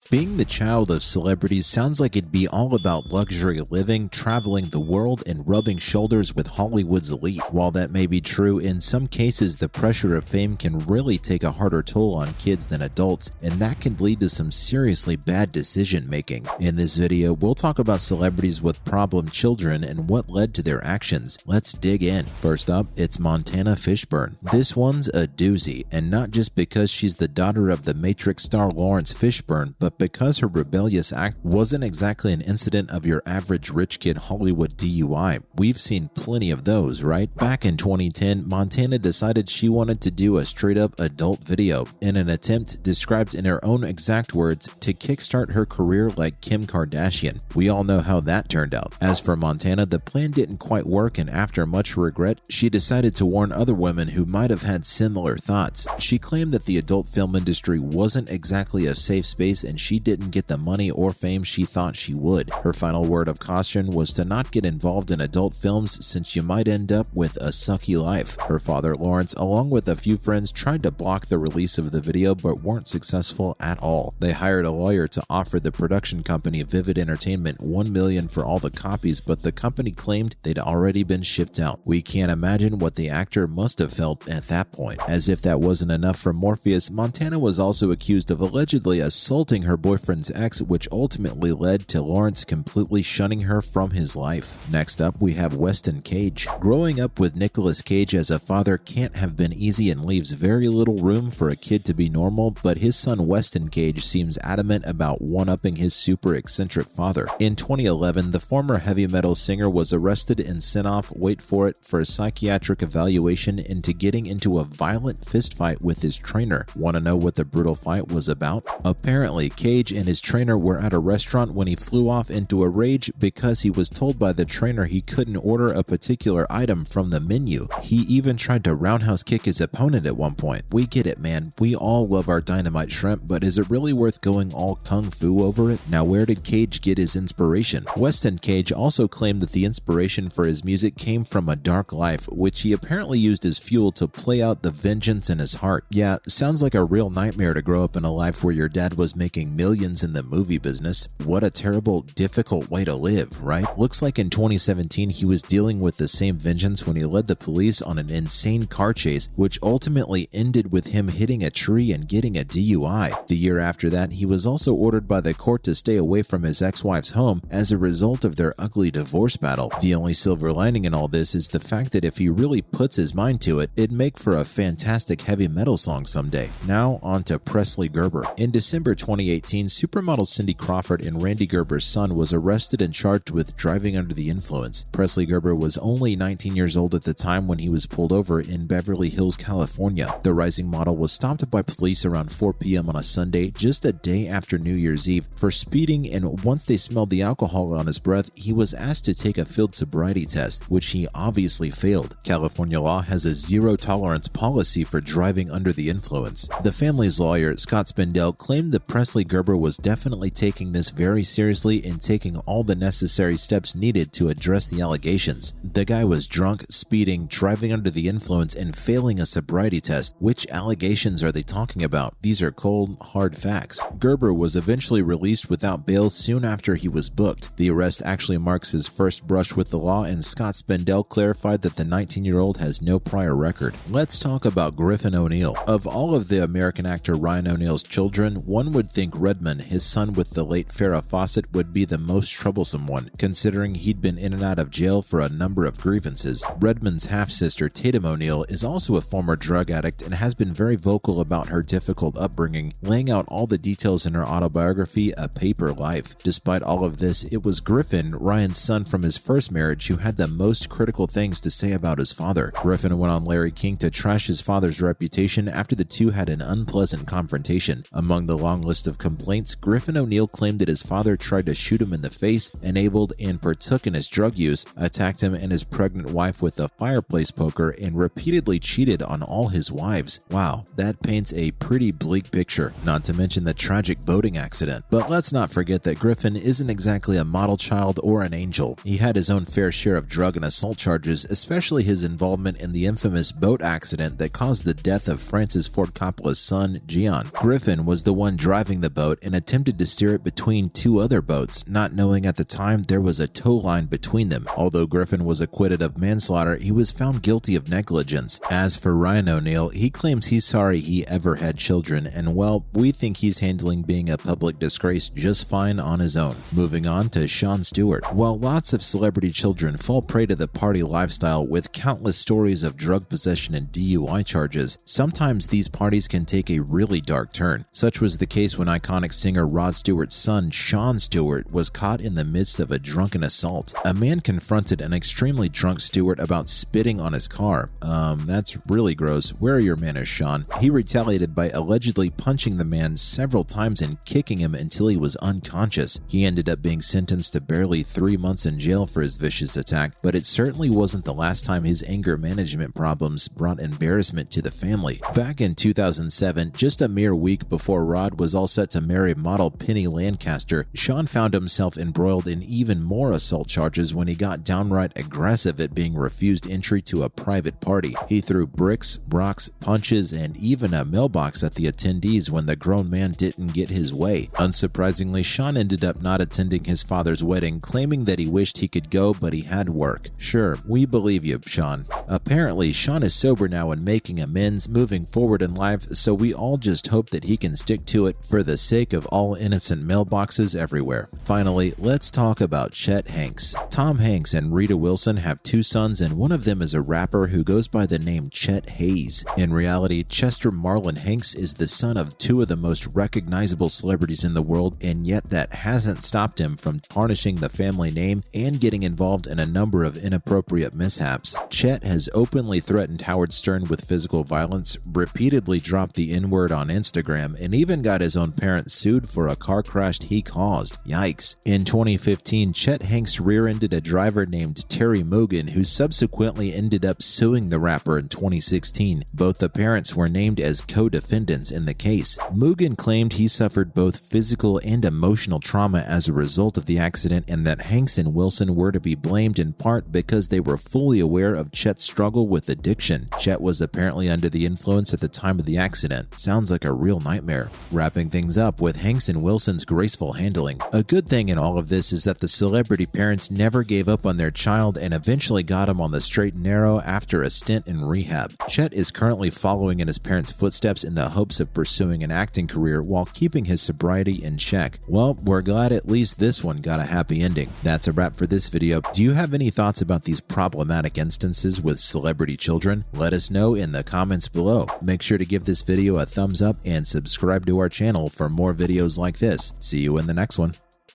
Being the child of celebrities sounds like it'd be all about luxury living, traveling the world, and rubbing shoulders with Hollywood's elite. While that may be true, in some cases the pressure of fame can really take a harder toll on kids than adults, and that can lead to some seriously bad decision making. In this video, we'll talk about celebrities with problem children and what led to their actions. Let's dig in. First up, it's Montana Fishburne. This one's a doozy, and not just because she's the daughter of the Matrix star Lawrence Fishburne, but because her rebellious act wasn't exactly an incident of your average rich kid Hollywood DUI. We've seen plenty of those, right? Back in 2010, Montana decided she wanted to do a straight-up adult video in an attempt, described in her own exact words, to kickstart her career like Kim Kardashian. We all know how that turned out. As for Montana, the plan didn't quite work, and after much regret, she decided to warn other women who might have had similar thoughts. She claimed that the adult film industry wasn't exactly a safe space, and she didn't get the money or fame she thought she would. Her final word of caution was to not get involved in adult films since you might end up with a sucky life. Her father, Lawrence, along with a few friends, tried to block the release of the video but weren't successful at all. They hired a lawyer to offer the production company Vivid Entertainment $1 million for all the copies, but the company claimed they'd already been shipped out. We can't imagine what the actor must have felt at that point. As if that wasn't enough for Morpheus, Montana was also accused of allegedly assaulting her boyfriend's ex, which ultimately led to Lawrence completely shunning her from his life. Next up, we have Weston Cage. Growing up with Nicolas Cage as a father can't have been easy and leaves very little room for a kid to be normal, but his son Weston Cage seems adamant about one-upping his super eccentric father. In 2011, the former heavy metal singer was arrested and sent off, wait for it, for a psychiatric evaluation into getting into a violent fistfight with his trainer. Want to know what the brutal fight was about? Apparently, Cage and his trainer were at a restaurant when he flew off into a rage because he was told by the trainer he couldn't order a particular item from the menu. He even tried to roundhouse kick his opponent at one point. We get it, man. We all love our dynamite shrimp, but is it really worth going all kung fu over it? Now, where did Cage get his inspiration? Weston Cage also claimed that the inspiration for his music came from a dark life, which he apparently used as fuel to play out the vengeance in his heart. Yeah, sounds like a real nightmare to grow up in a life where your dad was making millions in the movie business. What a terrible, difficult way to live, right? Looks like in 2017 he was dealing with the same vengeance when he led the police on an insane car chase, which ultimately ended with him hitting a tree and getting a DUI. The year after that, he was also ordered by the court to stay away from his ex-wife's home as a result of their ugly divorce battle. The only silver lining in all this is the fact that if he really puts his mind to it, it'd make for a fantastic heavy metal song someday. Now on to Presley Gerber. In December 2018, supermodel Cindy Crawford and Randy Gerber's son was arrested and charged with driving under the influence. Presley Gerber was only 19 years old at the time when he was pulled over in Beverly Hills, California. The rising model was stopped by police around 4 p.m. on a Sunday, just a day after New Year's Eve, for speeding, and once they smelled the alcohol on his breath, he was asked to take a field sobriety test, which he obviously failed. California law has a zero-tolerance policy for driving under the influence. The family's lawyer, Scott Spindell, claimed that Presley Gerber was definitely taking this very seriously and taking all the necessary steps needed to address the allegations. The guy was drunk, speeding, driving under the influence, and failing a sobriety test. Which allegations are they talking about? These are cold, hard facts. Gerber was eventually released without bail soon after he was booked. The arrest actually marks his first brush with the law, and Scott Spindell clarified that the 19-year-old has no prior record. Let's talk about Griffin O'Neal. Of all of the American actor Ryan O'Neal's children, one would think Redmond, his son with the late Farrah Fawcett, would be the most troublesome one, considering he'd been in and out of jail for a number of grievances. Redmond's half-sister Tatum O'Neal is also a former drug addict and has been very vocal about her difficult upbringing, laying out all the details in her autobiography, A Paper Life. Despite all of this, it was Griffin, Ryan's son from his first marriage, who had the most critical things to say about his father. Griffin went on Larry King to trash his father's reputation after the two had an unpleasant confrontation. Among the long list of complaints, Griffin O'Neal claimed that his father tried to shoot him in the face, enabled and partook in his drug use, attacked him and his pregnant wife with a fireplace poker, and repeatedly cheated on all his wives. Wow, that paints a pretty bleak picture, not to mention the tragic boating accident. But let's not forget that Griffin isn't exactly a model child or an angel. He had his own fair share of drug and assault charges, especially his involvement in the infamous boat accident that caused the death of Francis Ford Coppola's son, Gian. Griffin was the one driving the boat and attempted to steer it between two other boats, not knowing at the time there was a tow line between them. Although Griffin was acquitted of manslaughter, he was found guilty of negligence. As for Ryan O'Neal, he claims he's sorry he ever had children, and well, we think he's handling being a public disgrace just fine on his own. Moving on to Sean Stewart. While lots of celebrity children fall prey to the party lifestyle with countless stories of drug possession and DUI charges, sometimes these parties can take a really dark turn. Such was the case when iconic singer Rod Stewart's son, Sean Stewart, was caught in the midst of a drunken assault. A man confronted an extremely drunk Stewart about spitting on his car. That's really gross. Where are your manners, Sean? He retaliated by allegedly punching the man several times and kicking him until he was unconscious. He ended up being sentenced to barely 3 months in jail for his vicious attack, but it certainly wasn't the last time his anger management problems brought embarrassment to the family. Back in 2007, just a mere week before Rod was all set to marry model Penny Lancaster, Sean found himself embroiled in even more assault charges when he got downright aggressive at being refused entry to a private party. He threw bricks, rocks, punches, and even a mailbox at the attendees when the grown man didn't get his way. Unsurprisingly, Sean ended up not attending his father's wedding, claiming that he wished he could go, but he had work. Sure, we believe you, Sean. Apparently, Sean is sober now and making amends, moving forward in life, so we all just hope that he can stick to it for the sake of all innocent mailboxes everywhere. Finally, let's talk about Chet Hanks. Tom Hanks and Rita Wilson have 2 sons, and one of them is a rapper who goes by the name Chet Hayes. In reality, Chester Marlon Hanks is the son of 2 of the most recognizable celebrities in the world, and yet that hasn't stopped him from tarnishing the family name and getting involved in a number of inappropriate mishaps. Chet has openly threatened Howard Stern with physical violence, repeatedly dropped the N-word on Instagram, and even got his own parents sued for a car crash he caused. Yikes. In 2015, Chet Hanks rear-ended a driver named Terry Mugen, who subsequently ended up suing the rapper in 2016. Both the parents were named as co-defendants in the case. Mugen claimed he suffered both physical and emotional trauma as a result of the accident, and that Hanks and Wilson were to be blamed in part because they were fully aware of Chet's struggle with addiction. Chet was apparently under the influence at the time of the accident. Sounds like a real nightmare. Wrapping things up with Hanks and Wilson's graceful handling. A good thing in all of this is that the celebrity parents never gave up on their child and eventually got him on the straight and narrow after a stint in rehab. Chet is currently following in his parents' footsteps in the hopes of pursuing an acting career while keeping his sobriety in check. Well, we're glad at least this one got a happy ending. That's a wrap for this video. Do you have any thoughts about these problematic instances with celebrity children? Let us know in the comments below. Make sure to give this video a thumbs up and subscribe to our channel for more videos like this. See you in the next one.